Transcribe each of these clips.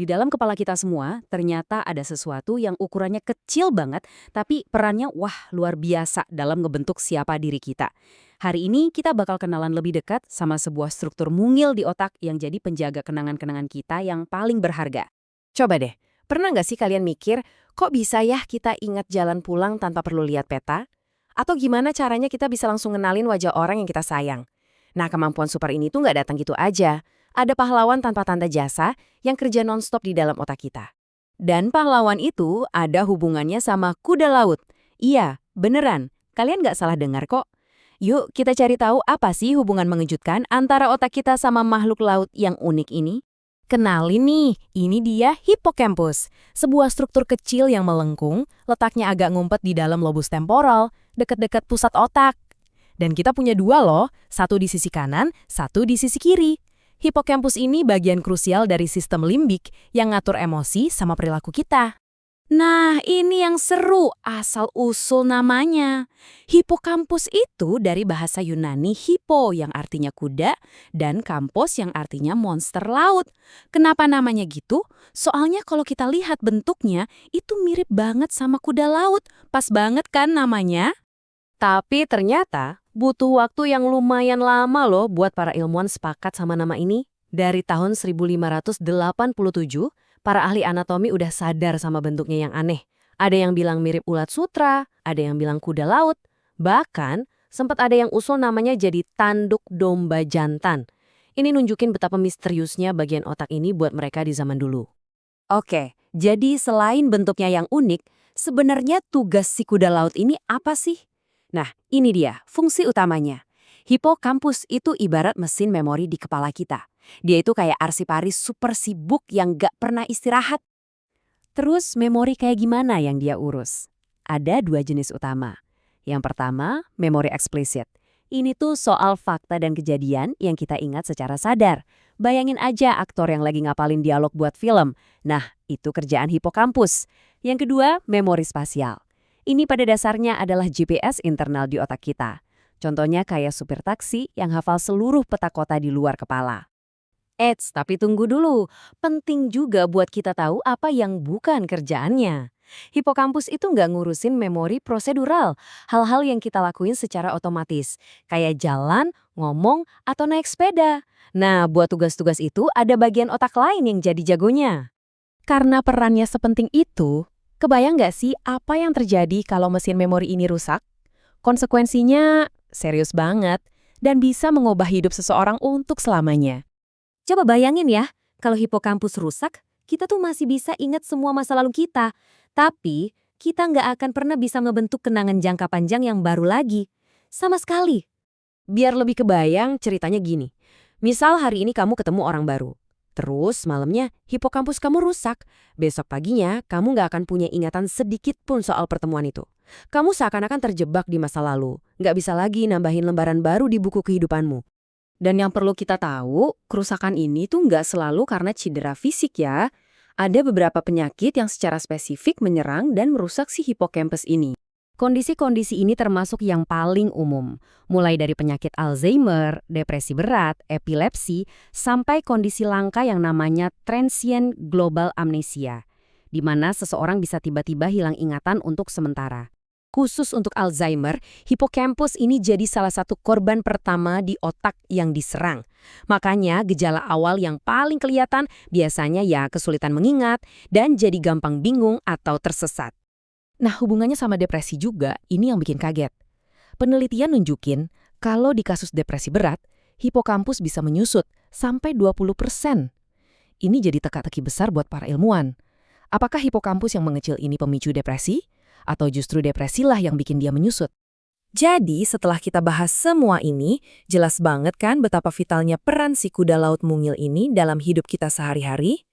Di dalam kepala kita semua, ternyata ada sesuatu yang ukurannya kecil banget, tapi perannya wah luar biasa dalam ngebentuk siapa diri kita. Hari ini kita bakal kenalan lebih dekat sama sebuah struktur mungil di otak yang jadi penjaga kenangan-kenangan kita yang paling berharga. Coba deh, pernah nggak sih kalian mikir, kok bisa ya kita ingat jalan pulang tanpa perlu lihat peta? Atau gimana caranya kita bisa langsung ngenalin wajah orang yang kita sayang? Nah, kemampuan super ini tuh nggak datang gitu aja. Ada pahlawan tanpa tanda jasa yang kerja nonstop di dalam otak kita. Dan pahlawan itu ada hubungannya sama kuda laut. Iya, beneran. Kalian nggak salah dengar kok. Yuk kita cari tahu apa sih hubungan mengejutkan antara otak kita sama makhluk laut yang unik ini. Kenalin nih, ini dia hippocampus. Sebuah struktur kecil yang melengkung, letaknya agak ngumpet di dalam lobus temporal, dekat-dekat pusat otak. Dan kita punya dua loh, satu di sisi kanan, satu di sisi kiri. Hippocampus ini bagian krusial dari sistem limbik yang ngatur emosi sama perilaku kita. Nah, ini yang seru, asal-usul namanya. Hippocampus itu dari bahasa Yunani hippo yang artinya kuda dan campus yang artinya monster laut. Kenapa namanya gitu? Soalnya kalau kita lihat bentuknya, itu mirip banget sama kuda laut. Pas banget kan namanya? Tapi ternyata butuh waktu yang lumayan lama loh buat para ilmuwan sepakat sama nama ini. Dari tahun 1587, para ahli anatomi udah sadar sama bentuknya yang aneh. Ada yang bilang mirip ulat sutra, ada yang bilang kuda laut. Bahkan, sempat ada yang usul namanya jadi tanduk domba jantan. Ini nunjukin betapa misteriusnya bagian otak ini buat mereka di zaman dulu. Oke, jadi selain bentuknya yang unik, sebenarnya tugas si kuda laut ini apa sih? Nah, ini dia fungsi utamanya. Hippocampus itu ibarat mesin memori di kepala kita. Dia itu kayak arsiparis super sibuk yang gak pernah istirahat. Terus memori kayak gimana yang dia urus? Ada dua jenis utama. Yang pertama, memori eksplisit. Ini tuh soal fakta dan kejadian yang kita ingat secara sadar. Bayangin aja aktor yang lagi ngapalin dialog buat film. Nah, itu kerjaan hippocampus. Yang kedua, memori spasial. Ini pada dasarnya adalah GPS internal di otak kita. Contohnya kayak supir taksi yang hafal seluruh peta kota di luar kepala. Eits, tapi tunggu dulu. Penting juga buat kita tahu apa yang bukan kerjaannya. Hippocampus itu nggak ngurusin memori prosedural, hal-hal yang kita lakuin secara otomatis, kayak jalan, ngomong, atau naik sepeda. Nah, buat tugas-tugas itu ada bagian otak lain yang jadi jagonya. Karena perannya sepenting itu, kebayang nggak sih apa yang terjadi kalau mesin memori ini rusak? Konsekuensinya serius banget dan bisa mengubah hidup seseorang untuk selamanya. Coba bayangin ya, kalau hipokampus rusak, kita tuh masih bisa ingat semua masa lalu kita. Tapi, kita nggak akan pernah bisa ngebentuk kenangan jangka panjang yang baru lagi. Sama sekali. Biar lebih kebayang, ceritanya gini. Misal hari ini kamu ketemu orang baru. Terus malamnya hipokampus kamu rusak. Besok paginya kamu nggak akan punya ingatan sedikit pun soal pertemuan itu. Kamu seakan-akan terjebak di masa lalu. Nggak bisa lagi nambahin lembaran baru di buku kehidupanmu. Dan yang perlu kita tahu, kerusakan ini tuh nggak selalu karena cedera fisik ya. Ada beberapa penyakit yang secara spesifik menyerang dan merusak si hipokampus ini. Kondisi-kondisi ini termasuk yang paling umum, mulai dari penyakit Alzheimer, depresi berat, epilepsi, sampai kondisi langka yang namanya transient global amnesia, di mana seseorang bisa tiba-tiba hilang ingatan untuk sementara. Khusus untuk Alzheimer, hipokampus ini jadi salah satu korban pertama di otak yang diserang. Makanya gejala awal yang paling kelihatan biasanya ya kesulitan mengingat dan jadi gampang bingung atau tersesat. Nah, hubungannya sama depresi juga, ini yang bikin kaget. Penelitian nunjukin kalau di kasus depresi berat, hipokampus bisa menyusut sampai 20%. Ini jadi teka-teki besar buat para ilmuwan. Apakah hipokampus yang mengecil ini pemicu depresi? Atau justru depresilah yang bikin dia menyusut? Jadi, setelah kita bahas semua ini, jelas banget kan betapa vitalnya peran si kuda laut mungil ini dalam hidup kita sehari-hari?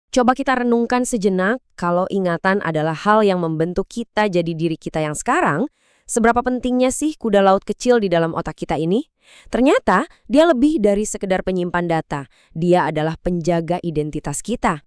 Coba kita renungkan sejenak, kalau ingatan adalah hal yang membentuk kita jadi diri kita yang sekarang, seberapa pentingnya sih kuda laut kecil di dalam otak kita ini? Ternyata, dia lebih dari sekedar penyimpan data. Dia adalah penjaga identitas kita.